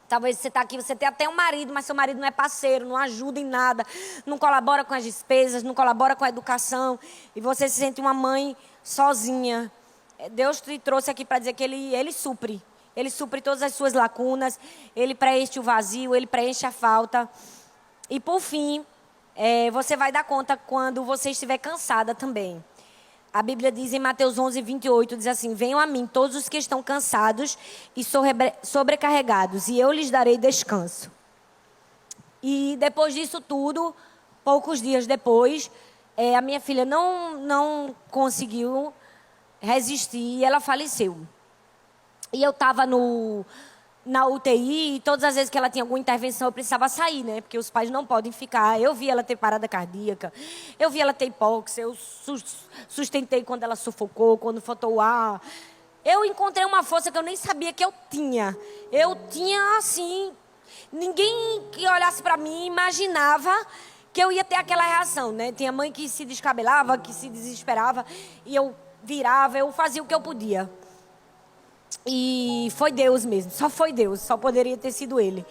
Talvez você está aqui, você tem até um marido, mas seu marido não é parceiro, não ajuda em nada, não colabora com as despesas, não colabora com a educação. E você se sente uma mãe sozinha. Deus te trouxe aqui para dizer que ele supre. Ele supre todas as suas lacunas, ele preenche o vazio, ele preenche a falta. E por fim, você vai dar conta quando você estiver cansada também. A Bíblia diz em Mateus 11:28, diz assim, venham a mim todos os que estão cansados e sobrecarregados, e eu lhes darei descanso. E depois disso tudo, poucos dias depois, a minha filha não conseguiu resistir e ela faleceu. E eu estava na UTI e todas as vezes que ela tinha alguma intervenção eu precisava sair, né? Porque os pais não podem ficar. Eu vi ela ter parada cardíaca, eu vi ela ter hipóxia, eu sustentei quando ela sufocou, quando faltou o ar. Eu encontrei uma força que eu nem sabia que eu tinha. Eu tinha, assim, ninguém que olhasse para mim imaginava que eu ia ter aquela reação, né? Tinha mãe que se descabelava, que se desesperava, e eu virava, eu fazia o que eu podia. E foi Deus mesmo, só foi Deus, só poderia ter sido Ele.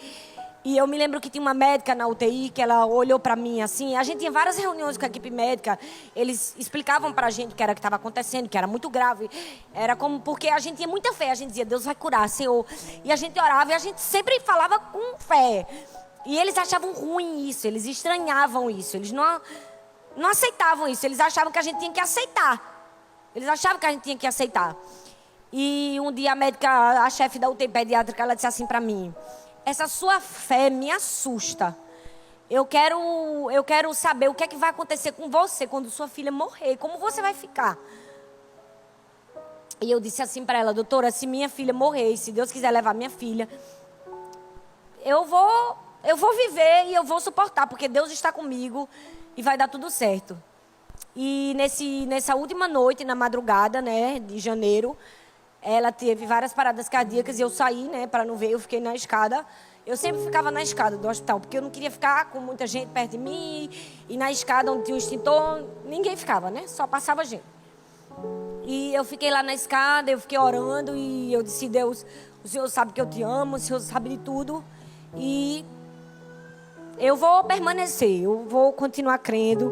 E eu me lembro que tinha uma médica na UTI que ela olhou para mim assim. A gente tinha várias reuniões com a equipe médica. Eles explicavam para a gente o que era que estava acontecendo, que era muito grave. Era como porque a gente tinha muita fé. A gente dizia, Deus vai curar, Senhor. E a gente orava e a gente sempre falava com fé. E eles achavam ruim isso, eles estranhavam isso. Eles não aceitavam isso, eles achavam que a gente tinha que aceitar. Eles achavam que a gente tinha que aceitar. E um dia a médica, a chefe da UTI pediátrica, ela disse assim para mim, essa sua fé me assusta. eu quero saber o que é que vai acontecer com você quando sua filha morrer, como você vai ficar. E eu disse assim para ela: doutora, se minha filha morrer, e se Deus quiser levar minha filha, eu vou viver e eu vou suportar, porque Deus está comigo e vai dar tudo certo. E nessa última noite, na madrugada, né, de janeiro, ela teve várias paradas cardíacas e eu saí, né, para não ver, eu fiquei na escada. Eu sempre ficava na escada do hospital, porque eu não queria ficar com muita gente perto de mim. E na escada onde tinha um extintor, ninguém ficava, né, só passava gente. E eu fiquei lá na escada, eu fiquei orando e eu disse: Deus, o Senhor sabe que eu te amo, o Senhor sabe de tudo. E eu vou permanecer, eu vou continuar crendo.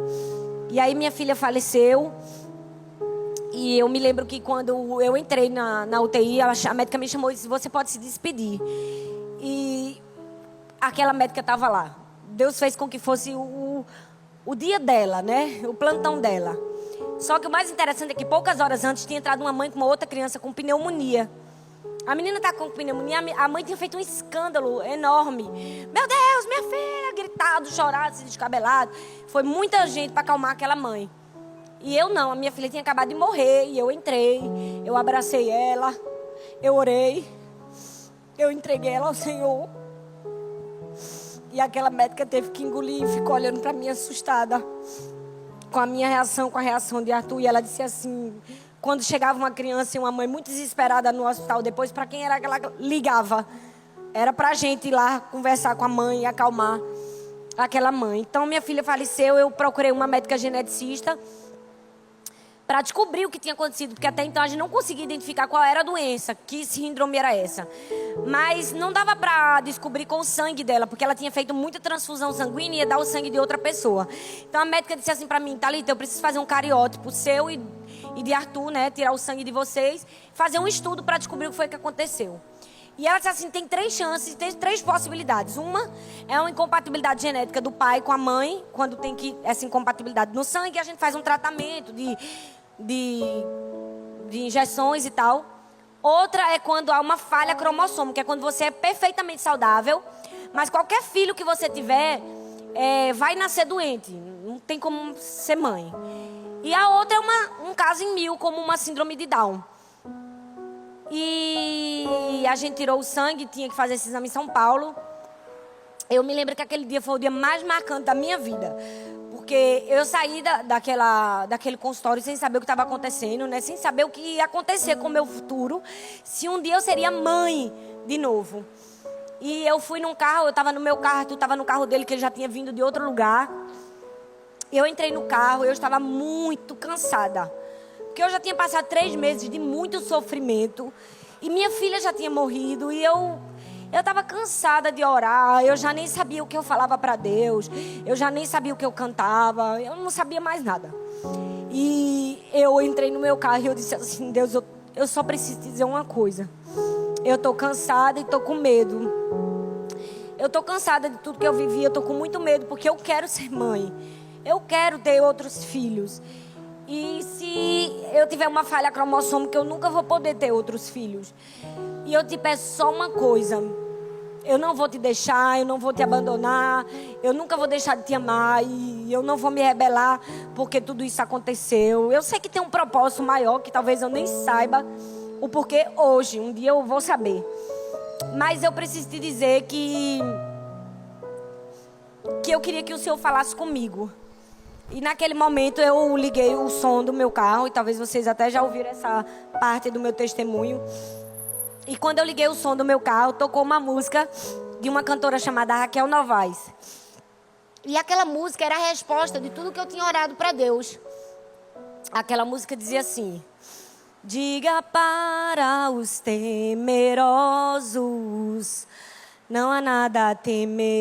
E aí minha filha faleceu. E eu me lembro que quando eu entrei na UTI, a médica me chamou e disse: você pode se despedir. E aquela médica estava lá. Deus fez com que fosse o dia dela, né? O plantão dela. Só que o mais interessante é que poucas horas antes tinha entrado uma mãe com uma outra criança com pneumonia. A menina tá com pneumonia, a mãe tinha feito um escândalo enorme. Meu Deus, minha filha, gritado, chorado, se descabelado. Foi muita gente para acalmar aquela mãe. E eu não, a minha filha tinha acabado de morrer. E eu entrei, eu abracei ela, eu orei, eu entreguei ela ao Senhor. E aquela médica teve que engolir e ficou olhando para mim assustada com a minha reação, com a reação de Arthur. E ela disse assim: quando chegava uma criança e uma mãe muito desesperada no hospital, depois para quem era que ela ligava? Era para a gente ir lá conversar com a mãe e acalmar aquela mãe. Então minha filha faleceu, eu procurei uma médica geneticista para descobrir o que tinha acontecido, porque até então a gente não conseguia identificar qual era a doença, que síndrome era essa. Mas não dava para descobrir com o sangue dela, porque ela tinha feito muita transfusão sanguínea e ia dar o sangue de outra pessoa. Então a médica disse assim para mim: Thalita, eu preciso fazer um cariótipo seu e de Arthur, né, tirar o sangue de vocês, fazer um estudo para descobrir o que foi que aconteceu. E ela disse assim: tem 3 chances, tem 3 possibilidades. Uma é uma incompatibilidade genética do pai com a mãe, quando tem essa incompatibilidade no sangue, a gente faz um tratamento de injeções e tal. Outra é quando há uma falha cromossômica, que é quando você é perfeitamente saudável, mas qualquer filho que você tiver vai nascer doente, não tem como ser mãe. E a outra é um caso em 1000, como uma síndrome de Down. E a gente tirou o sangue, tinha que fazer esse exame em São Paulo. Eu me lembro que aquele dia foi o dia mais marcante da minha vida. Porque eu saí daquele consultório sem saber o que estava acontecendo, né? Sem saber o que ia acontecer com o meu futuro. Se um dia eu seria mãe de novo. E eu fui num carro, eu estava no meu carro, tu estava no carro dele, que ele já tinha vindo de outro lugar. Eu entrei no carro, eu estava muito cansada. Porque eu já tinha passado 3 meses de muito sofrimento. E minha filha já tinha morrido. E eu estava cansada de orar. Eu já nem sabia o que eu falava para Deus. Eu já nem sabia o que eu cantava. Eu não sabia mais nada. E eu entrei no meu carro e eu disse assim: Deus, eu só preciso te dizer uma coisa. Eu estou cansada e estou com medo. Eu estou cansada de tudo que eu vivi. Eu estou com muito medo porque eu quero ser mãe. Eu quero ter outros filhos. E se eu tiver uma falha cromossômica, eu nunca vou poder ter outros filhos. E eu te peço só uma coisa: eu não vou te deixar, eu não vou te abandonar, eu nunca vou deixar de te amar e eu não vou me rebelar porque tudo isso aconteceu. Eu sei que tem um propósito maior que talvez eu nem saiba o porquê hoje, um dia eu vou saber. Mas eu preciso te dizer que eu queria que o Senhor falasse comigo. E naquele momento eu liguei o som do meu carro, e talvez vocês até já ouviram essa parte do meu testemunho. E quando eu liguei o som do meu carro, tocou uma música de uma cantora chamada Raquel Novaes. E aquela música era a resposta de tudo que eu tinha orado para Deus. Aquela música dizia assim: diga para os temerosos, não há nada a temer.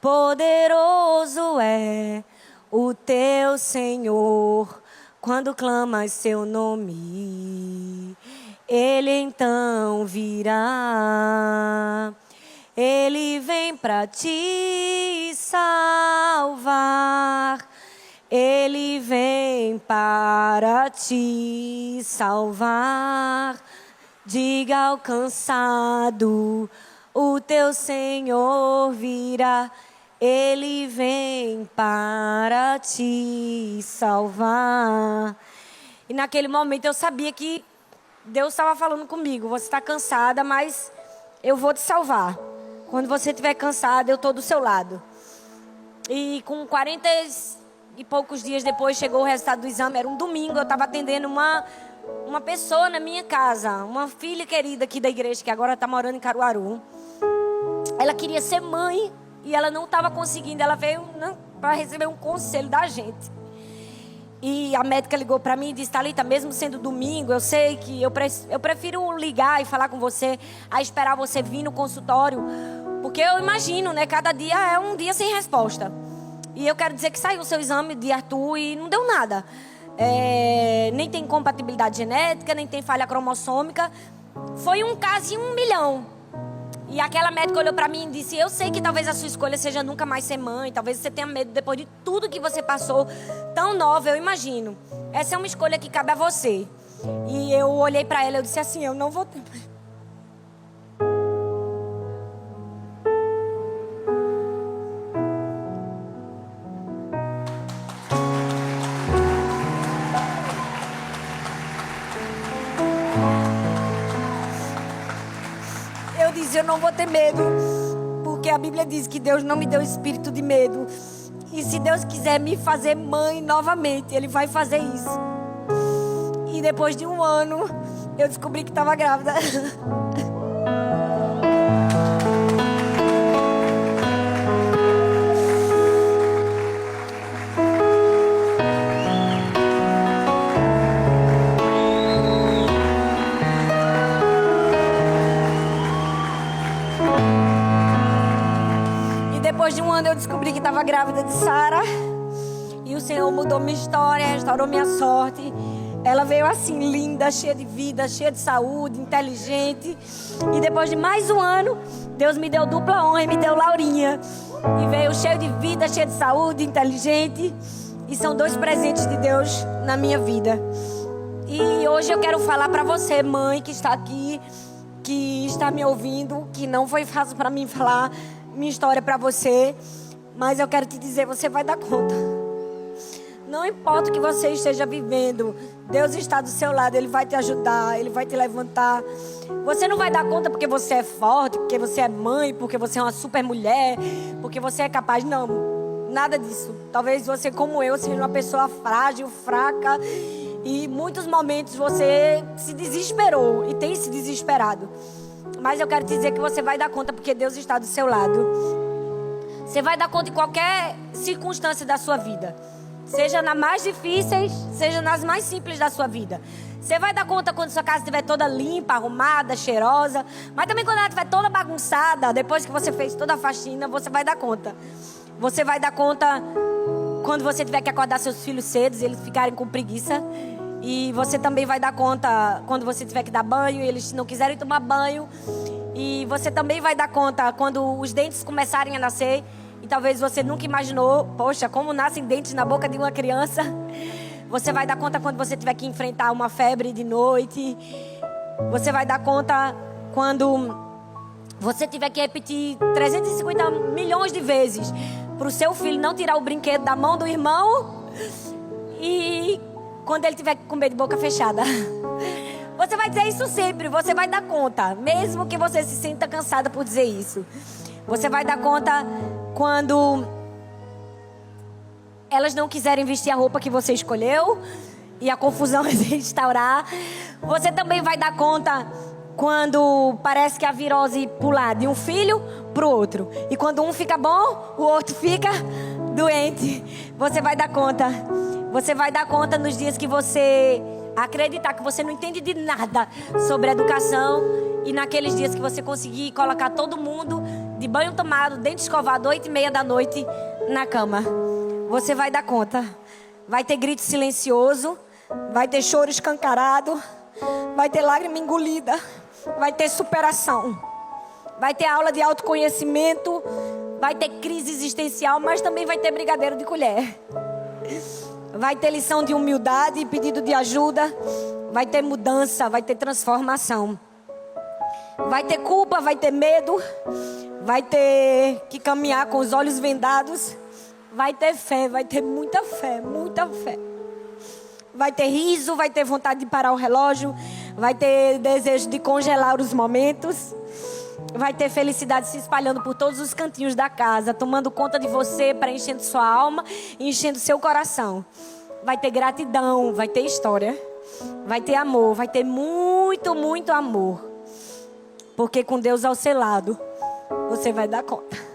Poderoso é o teu Senhor, quando clamas seu nome. Ele então virá, Ele vem para te salvar. Ele vem para te salvar. Diga ao cansado, o teu Senhor virá. Ele vem para te salvar. E naquele momento eu sabia que Deus estava falando comigo. Você está cansada, mas eu vou te salvar. Quando você estiver cansada, eu estou do seu lado. E com 40 e poucos dias depois chegou o resultado do exame. Era um domingo, eu estava atendendo uma pessoa na minha casa. Uma filha querida aqui da igreja, que agora está morando em Caruaru. Ela queria ser mãe. E ela não estava conseguindo, ela veio para receber um conselho da gente. E a médica ligou para mim e disse: Thalita, mesmo sendo domingo, eu sei que eu prefiro ligar e falar com você, a esperar você vir no consultório. Porque eu imagino, né, cada dia é um dia sem resposta. E eu quero dizer que saiu o seu exame de Arthur e não deu nada. Nem tem compatibilidade genética, nem tem falha cromossômica. Foi um caso em 1 milhão. E aquela médica olhou pra mim e disse: eu sei que talvez a sua escolha seja nunca mais ser mãe. Talvez você tenha medo depois de tudo que você passou. Tão nova, eu imagino. Essa é uma escolha que cabe a você. E eu olhei pra ela e disse assim: eu não vou ter. Eu não vou ter medo, porque a Bíblia diz que Deus não me deu espírito de medo. E se Deus quiser me fazer mãe novamente, Ele vai fazer isso. E depois de 1 ano, eu descobri que estava grávida. Depois de 1 ano eu descobri que estava grávida de Sara. E o Senhor mudou minha história, restaurou minha sorte. Ela veio assim, linda, cheia de vida, cheia de saúde, inteligente. E depois de mais 1 ano, Deus me deu dupla honra e me deu Laurinha. E veio cheio de vida, cheia de saúde, inteligente. E são 2 presentes de Deus na minha vida. E hoje eu quero falar para você, mãe, que está aqui, que está me ouvindo, que não foi fácil para mim falar minha história para você, mas eu quero te dizer, você vai dar conta. Não importa o que você esteja vivendo, Deus está do seu lado, Ele vai te ajudar, Ele vai te levantar. Você não vai dar conta porque você é forte, porque você é mãe, porque você é uma super mulher, porque você é capaz, não, nada disso. Talvez você, como eu, seja uma pessoa frágil, fraca, e em muitos momentos você se desesperou e tem se desesperado. Mas eu quero te dizer que você vai dar conta porque Deus está do seu lado. Você vai dar conta em qualquer circunstância da sua vida. Seja nas mais difíceis, seja nas mais simples da sua vida. Você vai dar conta quando sua casa estiver toda limpa, arrumada, cheirosa. Mas também quando ela estiver toda bagunçada, depois que você fez toda a faxina, você vai dar conta. Você vai dar conta quando você tiver que acordar seus filhos cedo e eles ficarem com preguiça. E você também vai dar conta quando você tiver que dar banho e eles não quiserem tomar banho. E você também vai dar conta quando os dentes começarem a nascer. E talvez você nunca imaginou, poxa, como nascem dentes na boca de uma criança. Você vai dar conta quando você tiver que enfrentar uma febre de noite. Você vai dar conta quando você tiver que repetir 350 milhões de vezes para o seu filho não tirar o brinquedo da mão do irmão. E quando ele tiver que comer de boca fechada. Você vai dizer isso sempre, você vai dar conta. Mesmo que você se sinta cansada por dizer isso. Você vai dar conta quando elas não quiserem vestir a roupa que você escolheu e a confusão vai se instaurar. Você também vai dar conta quando parece que a virose pular de um filho pro outro. E quando um fica bom, o outro fica doente. Você vai dar conta. Você vai dar conta nos dias que você acreditar que você não entende de nada sobre educação. E naqueles dias que você conseguir colocar todo mundo de banho tomado, dente escovado, 8h30 da noite na cama. Você vai dar conta. Vai ter grito silencioso. Vai ter choro escancarado. Vai ter lágrima engolida. Vai ter superação. Vai ter aula de autoconhecimento. Vai ter crise existencial, mas também vai ter brigadeiro de colher. Vai ter lição de humildade e pedido de ajuda. Vai ter mudança, vai ter transformação. Vai ter culpa, vai ter medo, vai ter que caminhar com os olhos vendados. Vai ter fé, vai ter muita fé, muita fé. Vai ter riso, vai ter vontade de parar o relógio, vai ter desejo de congelar os momentos. Vai ter felicidade se espalhando por todos os cantinhos da casa, tomando conta de você, preenchendo sua alma e enchendo seu coração. Vai ter gratidão, vai ter história, vai ter amor, vai ter muito, muito amor. Porque com Deus ao seu lado, você vai dar conta.